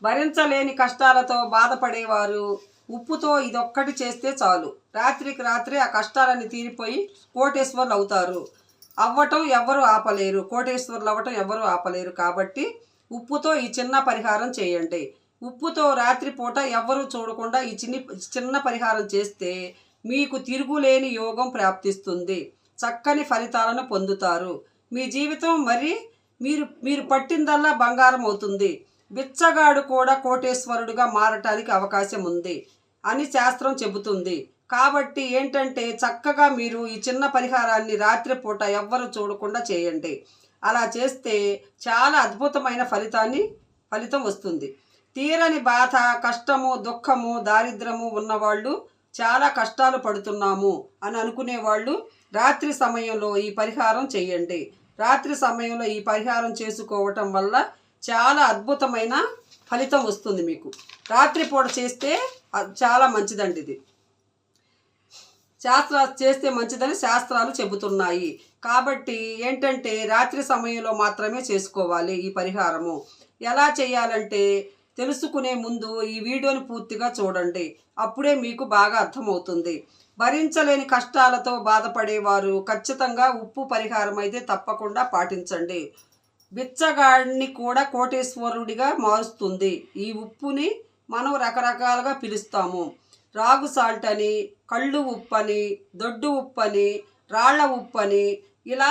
భరించలేని కష్టాలతో బాధపడేవారు ఉప్పుతో ఇదొక్కటి చేస్తే చాలు, రాత్రికి రాత్రి ఆ కష్టాలన్నీ తీరిపోయి కోటేశ్వర్లు అవుతారు. కోటేశ్వర్లు అవ్వటం ఎవరు ఆపలేరు. కాబట్టి ఉప్పుతో ఈ చిన్న పరిహారం చేయండి. ఉప్పుతో రాత్రిపూట ఎవ్వరూ చూడకుండా ఈ చిన్న పరిహారం చేస్తే మీకు తిరుగులేని యోగం ప్రాప్తిస్తుంది. చక్కని ఫలితాలను పొందుతారు. మీ జీవితం మీరు పట్టిందల్లా బంగారం అవుతుంది. బిచ్చగాడు కూడా కోటేశ్వరుడుగా మారటానికి అవకాశం ఉంది అని శాస్త్రం చెబుతుంది. కాబట్టి ఏంటంటే చక్కగా మీరు ఈ చిన్న పరిహారాన్ని రాత్రిపూట ఎవ్వరు చూడకుండా చేయండి. అలా చేస్తే చాలా అద్భుతమైన ఫలితం వస్తుంది. తీరని బాధ, కష్టము, దుఃఖము, దారిద్రము ఉన్నవాళ్ళు, చాలా కష్టాలు పడుతున్నాము అని అనుకునేవాళ్ళు రాత్రి సమయంలో ఈ పరిహారం చేయండి. రాత్రి సమయంలో ఈ పరిహారం చేసుకోవటం వల్ల చాలా అద్భుతమైన ఫలితం వస్తుంది మీకు. రాత్రిపూట చేస్తే చాలా మంచిదండి. ఇది చేస్తే మంచిదని శాస్త్రాలు చెబుతున్నాయి. కాబట్టి ఏంటంటే రాత్రి సమయంలో మాత్రమే చేసుకోవాలి ఈ పరిహారము. ఎలా చేయాలంటే తెలుసుకునే ముందు ఈ వీడియోని పూర్తిగా చూడండి. అప్పుడే మీకు బాగా అర్థమవుతుంది. భరించలేని కష్టాలతో బాధపడేవారు ఖచ్చితంగా ఉప్పు పరిహారం అయితే తప్పకుండా పాటించండి. బిచ్చగాడిని కూడా కోటేశ్వరుడిగా మారుస్తుంది. ఈ ఉప్పుని మనం రకరకాలుగా పిలుస్తాము. రాగు సాల్ట్ అని, కళ్ళు ఉప్పని, దొడ్డు ఉప్పని, రాళ్ల ఉప్పని, ఇలా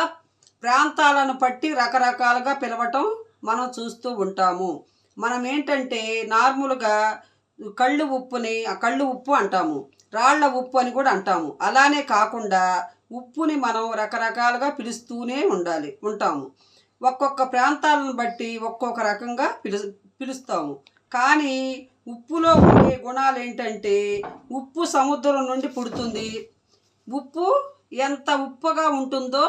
ప్రాంతాలను బట్టి రకరకాలుగా పిలవటం మనం చూస్తూ ఉంటాము. మనం ఏంటంటే నార్మల్గా కళ్ళు ఉప్పు అంటాము, రాళ్ల ఉప్పు అని కూడా అంటాము. అలానే కాకుండా ఉప్పుని మనం రకరకాలుగా పిలుస్తూనే ఉంటాము. ఒక్కొక్క ప్రాంతాలను బట్టి ఒక్కొక్క రకంగా పిలుస్తాము. కానీ ఉప్పులో ఉండే గుణాలు ఏంటంటే ఉప్పు సముద్రం నుండి పుడుతుంది. ఉప్పు ఎంత ఉప్పుగా ఉంటుందో,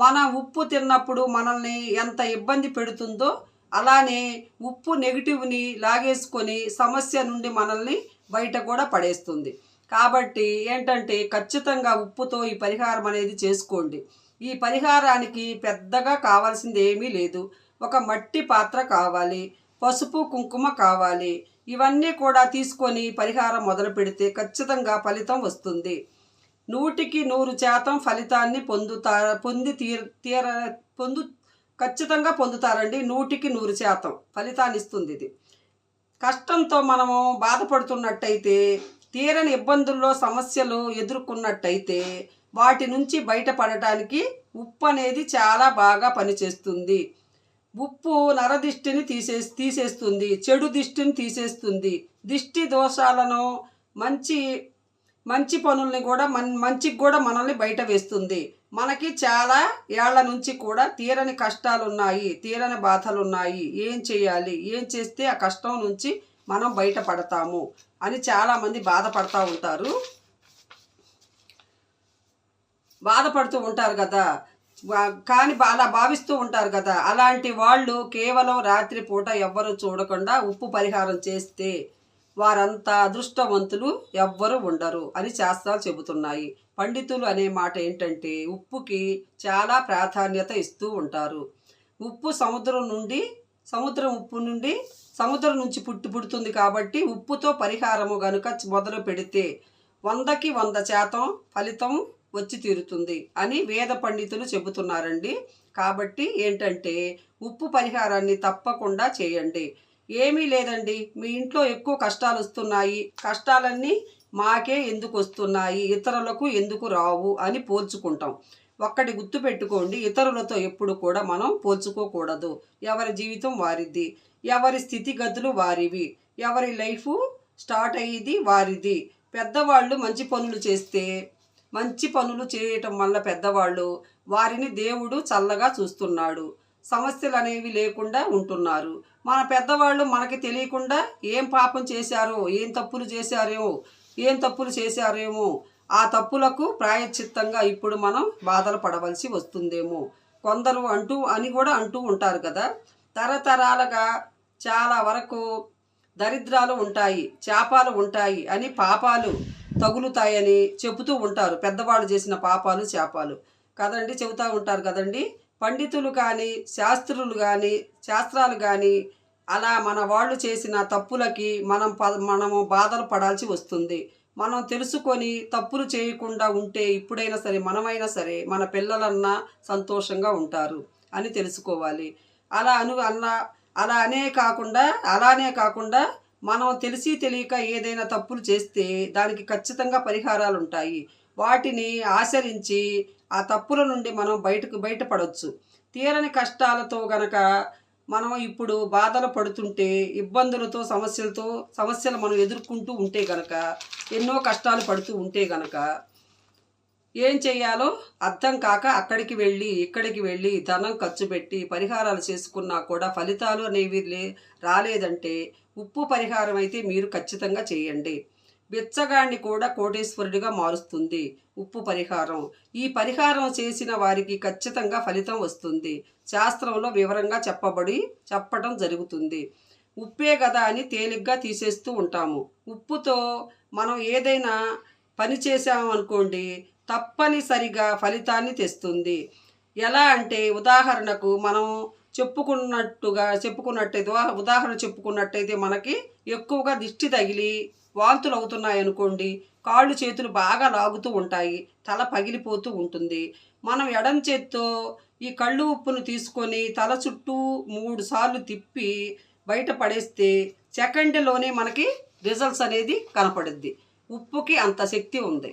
మన ఉప్పు తిన్నప్పుడు మనల్ని ఎంత ఇబ్బంది పెడుతుందో, అలానే ఉప్పు నెగిటివ్ని లాగేసుకొని సమస్య నుండి మనల్ని బయట కూడా పడేస్తుంది. కాబట్టి ఏంటంటే ఖచ్చితంగా ఉప్పుతో ఈ పరిహారం అనేది చేసుకోండి. ఈ పరిహారానికి పెద్దగా కావాల్సింది ఏమీ లేదు. ఒక మట్టి పాత్ర కావాలి, పసుపు కుంకుమ కావాలి. ఇవన్నీ కూడా తీసుకొని పరిహారం మొదలు పెడితే ఖచ్చితంగా ఫలితం వస్తుంది. 100% ఫలితాన్ని ఖచ్చితంగా పొందుతారండి. 100% ఫలితాన్ని ఇస్తుంది ఇది. కష్టంతో మనము బాధపడుతున్నట్టయితే, తీరని ఇబ్బందుల్లో సమస్యలు ఎదుర్కొన్నట్టయితే వాటి నుంచి బయటపడటానికి ఉప్పు అనేది చాలా బాగా పనిచేస్తుంది. ఉప్పు నరదిష్టిని తీసేస్తుంది, చెడు దిష్టిని తీసేస్తుంది, దిష్టి దోషాలను, మంచి పనుల్ని కూడా మంచికి కూడా మనల్ని బయట వేస్తుంది. మనకి చాలా ఏళ్ల నుంచి కూడా తీరని కష్టాలు ఉన్నాయి, తీరని బాధలు ఉన్నాయి, ఏం చేయాలి, ఏం చేస్తే ఆ కష్టం నుంచి మనం బయటపడతాము అని చాలామంది బాధపడుతూ ఉంటారు కదా. కానీ అలా భావిస్తూ ఉంటారు కదా. అలాంటి వాళ్ళు కేవలం రాత్రిపూట ఎవ్వరూ చూడకుండా ఉప్పు పరిహారం చేస్తే వారంతా అదృష్టవంతులు ఎవ్వరు ఉండరు అని శాస్త్రాలు చెబుతున్నాయి. పండితులు అనే మాట ఏంటంటే ఉప్పుకి చాలా ప్రాధాన్యత ఇస్తూ ఉంటారు. ఉప్పు సముద్రం నుంచి పుడుతుంది. కాబట్టి ఉప్పుతో పరిహారము గనుక మొదలు పెడితే 100కి 100% ఫలితం వచ్చి తీరుతుంది అని వేద పండితులు చెబుతున్నారండి. కాబట్టి ఏంటంటే ఉప్పు పరిహారాన్ని తప్పకుండా చేయండి. ఏమీ లేదండి, మీ ఇంట్లో ఎక్కువ కష్టాలు వస్తున్నాయి, కష్టాలన్నీ మాకే ఎందుకు వస్తున్నాయి, ఇతరులకు ఎందుకు రావు అని పోల్చుకుంటాం. ఒక్కటి గుర్తుపెట్టుకోండి, ఇతరులతో ఎప్పుడు కూడా మనం పోల్చుకోకూడదు. ఎవరి జీవితం వారిది, ఎవరి స్థితిగతులు వారివి, ఎవరి లైఫ్ స్టార్ట్ అయ్యేది వారిది. పెద్దవాళ్ళు మంచి పనులు చేయటం వల్ల పెద్దవాళ్ళు వారిని దేవుడు చల్లగా చూస్తున్నాడు. సమస్యలు అనేవి లేకుండా ఉంటున్నారు. మన పెద్దవాళ్ళు మనకి తెలియకుండా ఏం పాపం చేశారో, ఏం తప్పులు చేశారేమో ఆ తప్పులకు ప్రాయశ్చిత్తంగా ఇప్పుడు మనం బాధలు పడవలసి వస్తుందేమో కొందరు అంటూ ఉంటారు కదా. తరతరాలుగా చాలా వరకు దరిద్రాలు ఉంటాయి, శాపాలు ఉంటాయి అని, పాపాలు తగులుతాయని చెబుతూ ఉంటారు. పెద్దవాళ్ళు చేసిన పాపాలు, శాపాలు కదండి చెబుతూ ఉంటారు కదండి. పండితులు కానీ శాస్త్రాలు కానీ అలా మన వాళ్ళు చేసిన తప్పులకి మనము బాధలు పడాల్సి వస్తుంది. మనం తెలుసుకొని తప్పులు చేయకుండా ఉంటే ఇప్పుడైనా సరే మనమైనా సరే మన పిల్లలన్నా సంతోషంగా ఉంటారు అని తెలుసుకోవాలి. అలా అను అన్న అలా అలానే కాకుండా మనం తెలిసి తెలియక ఏదైనా తప్పులు చేస్తే దానికి ఖచ్చితంగా పరిహారాలు ఉంటాయి. వాటిని ఆచరించి ఆ తప్పుల నుండి మనం బయటపడవచ్చు. తీరని కష్టాలతో గనక మనం ఇప్పుడు బాధలు పడుతుంటే, ఇబ్బందులతో సమస్యలు మనం ఎదుర్కొంటూ ఉంటే గనక, ఎన్నో కష్టాలు పడుతూ ఉంటే గనక ఏం చేయాలో అర్థం కాక అక్కడికి వెళ్ళి ఇక్కడికి వెళ్ళి ధనం ఖర్చు పెట్టి పరిహారాలు చేసుకున్నా కూడా ఫలితాలు అనేవి రాలేదంటే ఉప్పు పరిహారం అయితే మీరు ఖచ్చితంగా చేయండి. బిచ్చగాడిని కూడా కోటేశ్వరుడిగా మారుస్తుంది ఉప్పు పరిహారం. ఈ పరిహారం చేసిన వారికి ఖచ్చితంగా ఫలితం వస్తుంది. శాస్త్రంలో వివరంగా చెప్పడం జరుగుతుంది. ఉప్పే కదా అని తేలిగ్గా తీసేస్తూ ఉంటాము. ఉప్పుతో మనం ఏదైనా పని చేసామనుకోండి, తప్పనిసరిగా ఫలితాన్ని తెస్తుంది. ఎలా అంటే ఉదాహరణకు మనం చెప్పుకున్నట్టయితే మనకి ఎక్కువగా దిష్టి తగిలి వాంతులు అవుతున్నాయనుకోండి, కాళ్ళు చేతులు బాగా లాగుతూ ఉంటాయి, తల పగిలిపోతూ ఉంటుంది. మనం ఎడం చేత్తో ఈ కళ్ళు ఉప్పును తీసుకొని తల చుట్టూ 3 సార్లు తిప్పి బయట పడేస్తే సెకండ్లోనే మనకి రిజల్ట్స్ అనేది కనపడుద్ది. ఉప్పుకి అంత శక్తి ఉంది.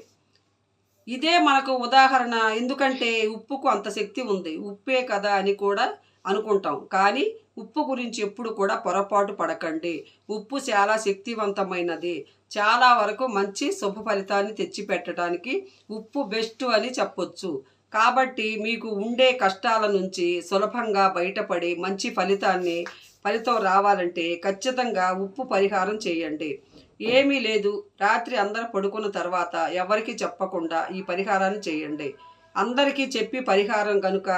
ఇదే మనకు ఉదాహరణ. ఎందుకంటే ఉప్పుకు అంత శక్తి ఉంది. ఉప్పే కదా అని కూడా అనుకుంటాం. కానీ ఉప్పు గురించి ఎప్పుడు కూడా పొరపాటు పడకండి. ఉప్పు చాలా శక్తివంతమైనది. చాలా వరకు మంచి శుభ ఫలితాన్ని తెచ్చిపెట్టడానికి ఉప్పు బెస్ట్ అని చెప్పొచ్చు. కాబట్టి మీకు ఉండే కష్టాల నుంచి సులభంగా బయటపడి మంచి ఫలితం రావాలంటే ఖచ్చితంగా ఉప్పు పరిహారం చేయండి. ఏమీ లేదు, రాత్రి అందరూ పడుకున్న తర్వాత ఎవరికి చెప్పకుండా ఈ పరిహారాన్ని చేయండి. అందరికీ చెప్పి పరిహారం కనుక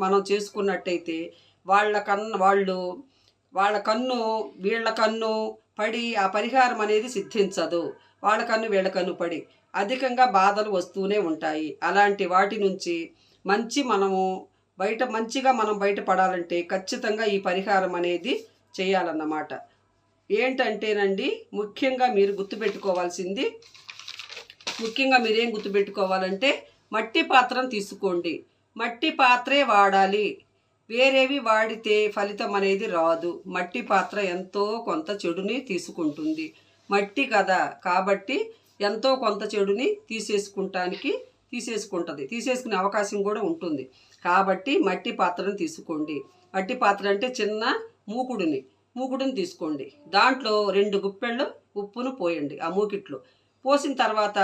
మనం చేసుకున్నట్టయితే వాళ్ళ కన్ను వీళ్ళ కన్ను పడి ఆ పరిహారం అనేది సిద్ధించదు. వాళ్ళ కన్ను వీళ్ళ కన్ను పడి అధికంగా బాధలు వస్తూనే ఉంటాయి. అలాంటి వాటి నుంచి మంచిగా మనం బయటపడాలంటే ఖచ్చితంగా ఈ పరిహారం అనేది చేయాలన్నమాట. ఏంటంటేనండి, ముఖ్యంగా మీరేం గుర్తుపెట్టుకోవాలంటే మట్టి పాత్రను తీసుకోండి. మట్టి పాత్రే వాడాలి. వేరేవి వాడితే ఫలితం అనేది రాదు. మట్టి పాత్ర ఎంతో కొంత చెడుని తీసుకుంటుంది. మట్టి కదా కాబట్టి ఎంతో కొంత చెడుని తీసేసుకునే అవకాశం కూడా ఉంటుంది. కాబట్టి మట్టి పాత్రను తీసుకోండి. మట్టి పాత్ర అంటే చిన్న మూకుడుని తీసుకోండి. దాంట్లో 2 గుప్పెళ్ళు ఉప్పును పోయండి. ఆ మూకిట్లో పోసిన తర్వాత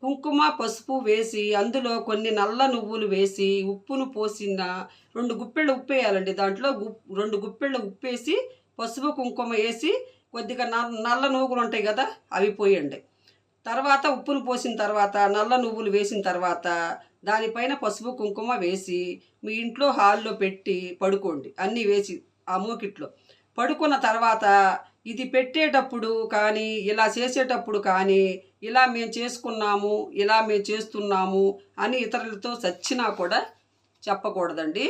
కుంకుమ పసుపు వేసి అందులో కొన్ని నల్ల నువ్వులు వేసి ఉప్పును పోసిన 2 గుప్పెళ్ళు ఉప్పు వేయాలండి. దాంట్లో 2 గుప్పెళ్ళు ఉప్పు వేసి పసుపు కుంకుమ వేసి కొద్దిగా నల్ల నువ్వులు ఉంటాయి కదా, అవి పోయండి. తర్వాత ఉప్పును పోసిన తర్వాత నల్ల నువ్వులు వేసిన తర్వాత దానిపైన పసుపు కుంకుమ వేసి మీ ఇంట్లో హాల్లో పెట్టి పడుకోండి. అన్నీ వేసి ఆ మూకిట్లో పడుకున్న తర్వాత ఇది పెట్టేటప్పుడు కానీ ఇలా చేసేటప్పుడు కానీ ఇలా మేము చేసుకున్నాము, ఇలా మేము చేస్తున్నాము అని ఇతరులతో చచ్చినా కూడా చెప్పకూడదండి.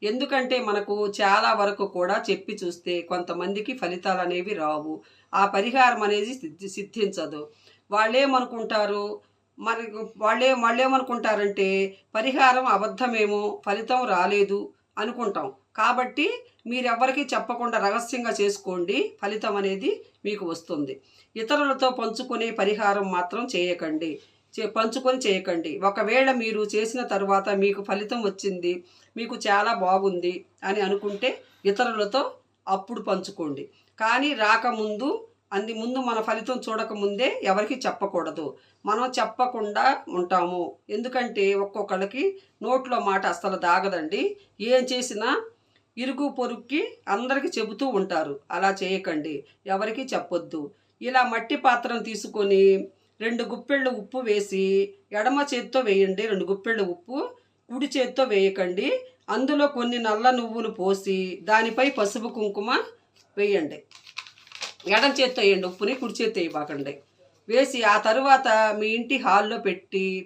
ఎందుకంటే మనకు చాలా వరకు కూడా చెప్పి చూస్తే కొంతమందికి ఫలితాలు అనేవి రావు. ఆ పరిహారం అనేది సిద్ధించదు. వాళ్ళేమనుకుంటారంటే పరిహారం అబద్ధమేమో, ఫలితం రాలేదు అనుకుంటాం. కాబట్టి మీరెవ్వరికీ చెప్పకుండా రహస్యంగా చేసుకోండి, ఫలితం అనేది మీకు వస్తుంది. ఇతరులతో పంచుకునే పరిహారం మాత్రం చేయకండి. ఒకవేళ మీరు చేసిన తర్వాత మీకు ఫలితం వచ్చింది, మీకు చాలా బాగుంది అని అనుకుంటే ఇతరులతో అప్పుడు పంచుకోండి. కానీ ముందు మన ఫలితం చూడకముందే ఎవరికి చెప్పకూడదు. మనం చెప్పకుండా ఉంటాము. ఎందుకంటే ఒక్కొక్కళ్ళకి నోట్లో మాట అస్సలు దాగదండి. ఏం చేసినా ఇరుగు పొరుక్కి అందరికీ చెబుతూ ఉంటారు. అలా చేయకండి, ఎవరికి చెప్పొద్దు. ఇలా మట్టి పాత్రను తీసుకొని 2 గుప్పెళ్ళు ఉప్పు వేసి ఎడమ చేత్తో వేయండి. 2 గుప్పెళ్ళు ఉప్పు కుడి చేత్తో వేయకండి. అందులో కొన్ని నల్ల నువ్వులు పోసి దానిపై పసుపు కుంకుమ వేయండి. ఎడం చేత్తో వేయండి ఉప్పుని, కుడి చేత్తో వేయబాకండి. వేసి ఆ తరువాత మీ ఇంటి హాల్లో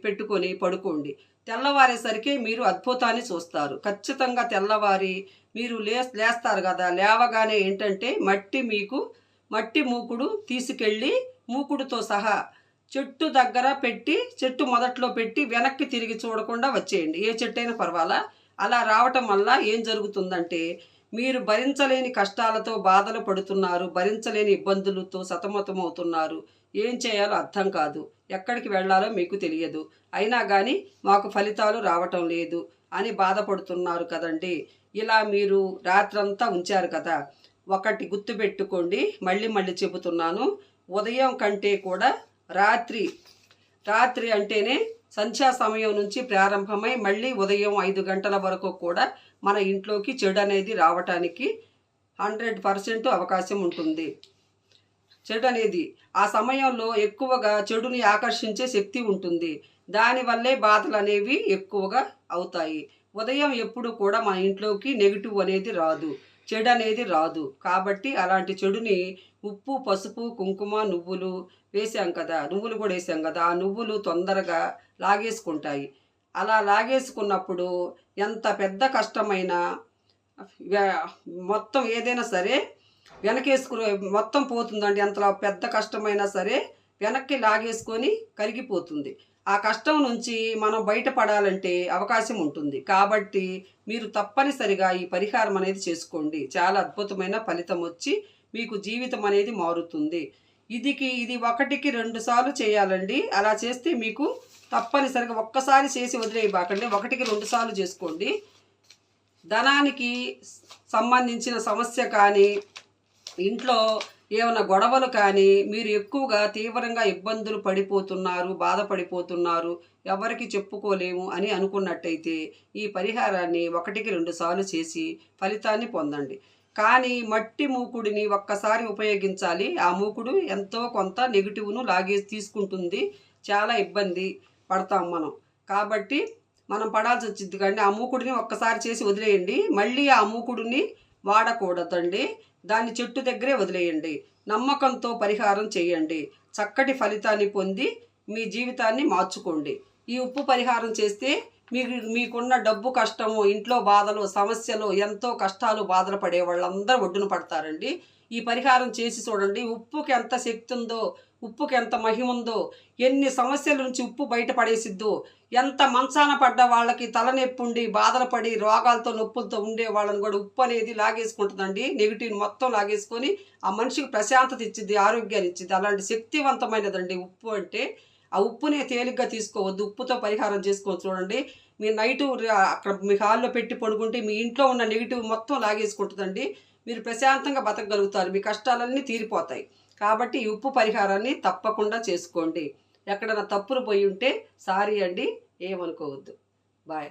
పెట్టుకొని పడుకోండి. తెల్లవారేసరికి మీరు అద్భుతాన్ని చూస్తారు. ఖచ్చితంగా తెల్లవారి మీరు లేస్తారు కదా, లేవగానే ఏంటంటే మట్టి మూకుడు తీసుకెళ్ళి మూకుడుతో సహా చెట్టు దగ్గర పెట్టి, చెట్టు మొదట్లో పెట్టి వెనక్కి తిరిగి చూడకుండా వచ్చేయండి. ఏ చెట్టు అయినా పర్వాలా. అలా రావటం వల్ల ఏం జరుగుతుందంటే, మీరు భరించలేని కష్టాలతో బాధలు పడుతున్నారు, భరించలేని ఇబ్బందులతో సతమతమవుతున్నారు, ఏం చేయాలో అర్థం కాదు, ఎక్కడికి వెళ్ళాలో మీకు తెలియదు, అయినా కానీ మాకు ఫలితాలు రావటం లేదు అని బాధపడుతున్నారు కదండి. ఇలా మీరు రాత్రంతా ఉంచారు కదా, ఒకటి గుర్తుపెట్టుకోండి, మళ్ళీ మళ్ళీ చెబుతున్నాను, ఉదయం కంటే కూడా రాత్రి అంటేనే సంధ్యా సమయం నుంచి ప్రారంభమై మళ్ళీ ఉదయం 5 గంటల వరకు కూడా మన ఇంట్లోకి చెడు అనేది రావటానికి 100% అవకాశం ఉంటుంది. చెడు అనేది ఆ సమయంలో ఎక్కువగా చెడుని ఆకర్షించే శక్తి ఉంటుంది. దానివల్లే బాధలు అనేవి ఎక్కువగా అవుతాయి. ఉదయం ఎప్పుడు కూడా మన ఇంట్లోకి నెగిటివ్ అనేది రాదు, చెడు అనేది రాదు. కాబట్టి అలాంటి చెడుని ఉప్పు, పసుపు, కుంకుమ, నువ్వులు వేసాం కదా, నువ్వులు కూడా వేసాం కదా, ఆ నువ్వులు తొందరగా లాగేసుకుంటాయి. అలా లాగేసుకున్నప్పుడు ఎంత పెద్ద కష్టమైనా మొత్తం ఏదైనా సరే వెనకేసుకుని మొత్తం పోతుందండి. ఎంత పెద్ద కష్టమైనా సరే వెనక్కి లాగేసుకొని కరిగిపోతుంది. ఆ కష్టం నుంచి మనం బయటపడాలంటే అవకాశం ఉంటుంది. కాబట్టి మీరు తప్పనిసరిగా ఈ పరిహారం అనేది చేసుకోండి. చాలా అద్భుతమైన ఫలితం వచ్చి మీకు జీవితం అనేది మారుతుంది. ఇది 1కి 2 సార్లు చేయాలండి. అలా చేస్తే మీకు తప్పనిసరిగా ఒక్కసారి చేసి వదిలేయబాకండి, 1కి 2 సార్లు చేసుకోండి. ధనానికి సంబంధించిన సమస్య కానీ, ఇంట్లో ఏమైనా గొడవలు కానీ, మీరు ఎక్కువగా తీవ్రంగా ఇబ్బందులు పడిపోతున్నారు, బాధపడిపోతున్నారు, ఎవరికి చెప్పుకోలేము అని అనుకున్నట్టయితే ఈ పరిహారాన్ని 1కి 2 సార్లు చేసి ఫలితాన్ని పొందండి. కానీ మట్టి మూకుడిని ఒక్కసారి ఉపయోగించాలి. ఆ మూకుడు ఎంతో కొంత నెగిటివ్ను తీసుకుంటుంది. చాలా ఇబ్బంది పడతాం మనం. కాబట్టి మనం పడాల్సి వచ్చింది. కానీ ఆ మూకుడిని ఒక్కసారి చేసి వదిలేయండి. మళ్ళీ ఆ మూకుడిని వాడకూడదండి. దాన్ని చెట్టు దగ్గరే వదిలేయండి. నమ్మకంతో పరిహారం చేయండి. చక్కటి ఫలితాన్ని పొంది మీ జీవితాన్ని మార్చుకోండి. ఈ ఉప్పు పరిహారం చేస్తే మీకున్న డబ్బు కష్టము, ఇంట్లో బాధలు, సమస్యలు, ఎంతో కష్టాలు, బాధలు పడే వాళ్ళందరూ ఒడ్డున పడతారండి. ఈ పరిహారం చేసి చూడండి. ఉప్పుకి ఎంత శక్తి ఉందో, ఉప్పుకి ఎంత మహిమ ఉందో, ఎన్ని సమస్యల నుంచి ఉప్పు బయటపడేసిద్దో, ఎంత మంచాన పడ్డ వాళ్ళకి తలనొప్పి ఉండి బాధలు పడి రోగాలతో నొప్పులతో ఉండే వాళ్ళని కూడా ఉప్పు అనేది లాగేసుకుంటుందండి. నెగిటివ్ మొత్తం లాగేసుకొని ఆ మనిషికి ప్రశాంతత ఇచ్చిద్ది, ఆరోగ్యాన్ని ఇచ్చిద్ది. అలాంటి శక్తివంతమైనదండి ఉప్పు అంటే. ఆ ఉప్పునే తేలిగ్గా తీసుకోవద్దు. ఉప్పుతో పరిహారం చేసుకొని చూడండి. మీరు నైటు అక్కడ మీ హాల్లో పెట్టి పడుకుంటే మీ ఇంట్లో ఉన్న నెగిటివ్ మొత్తం లాగేసుకుంటుందండి. మీరు ప్రశాంతంగా బతకగలుగుతారు, మీ కష్టాలన్నీ తీరిపోతాయి. కాబట్టి ఈ ఉప్పు పరిహారాన్ని తప్పకుండా చేసుకోండి. ఎక్కడైనా తప్పులు పోయి ఉంటే సారీ అండి, ఏమనుకోవద్దు. బాయ్.